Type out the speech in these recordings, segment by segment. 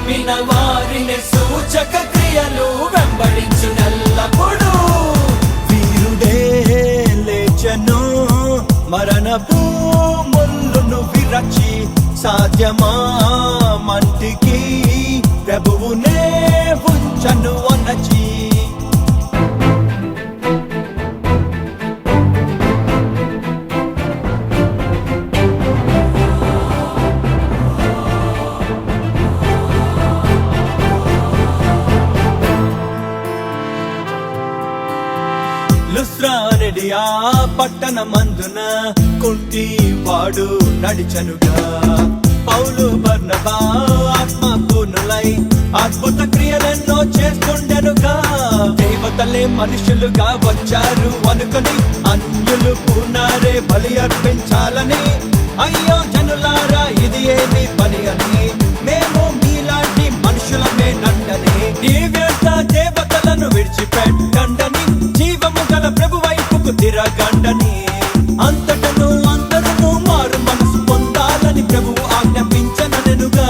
నమ్మిన వారిని సూచక క్రియలు వెంబడించునెల్లప్పుడు. వీరుడే లేచెను మరణపు ముళ్ళును విరచి, సాధ్యమా మంటికి ప్రభువునే ఉంచను అనచి. లుస్త్రానెడియా పట్టణమందున కుంటి వాడు నడిచనుగా. పౌలు బర్నబా ఆత్మపూర్ణులై అద్భుత క్రియలెన్నో చేస్తుండెనుగా. దేవతలే మనుషులుగా వచ్చారు అనుకొని అన్యులు పూనారే బలి అర్పించాలని. అయ్యో జనులారా ఇది ఏమి పని అని, మేము మీలాంటి మనుషులమే నండని. ఈ వ్యర్థ దేవతలను విడిచిపెట్టండని, జీవము గల ప్రభు వైపుకు తిరగండని. అంతటను అందరూ మారు మనసు పొందాలని ప్రభువు ఆజ్ఞాపించనెనుగా.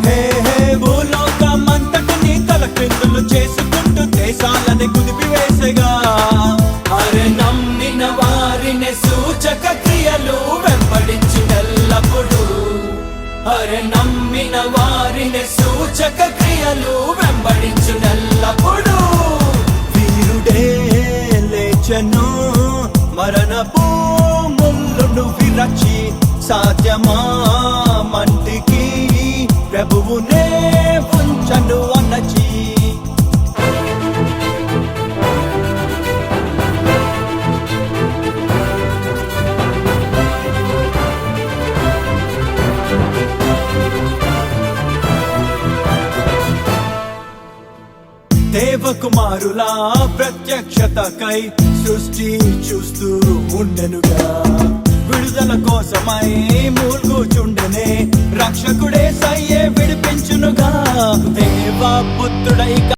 హే హే భూలోకమంతటిని తలక్రిందులు చేసుకుంటూ దేశాలని కుదిపివేసగా. అరె నమ్మిన వారిని సూచక క్రియలు వెంబడించునెల్లప్పుడు. అరె నమ్మిన వారిని సూచక క్రియలు వెంబడించునెల్లప్పుడు. వీరుడే లేచెను మరణపు ముళ్ళును విరచి, సాధ్యమా మంటికి ప్రభువునే ఉంచను అనచి. దేవకుమారులా ప్రత్యక్షతకై సృష్టి చూస్తూ ఉండెనుగా. విడుదల కోసమై మూల్గుచుండెనే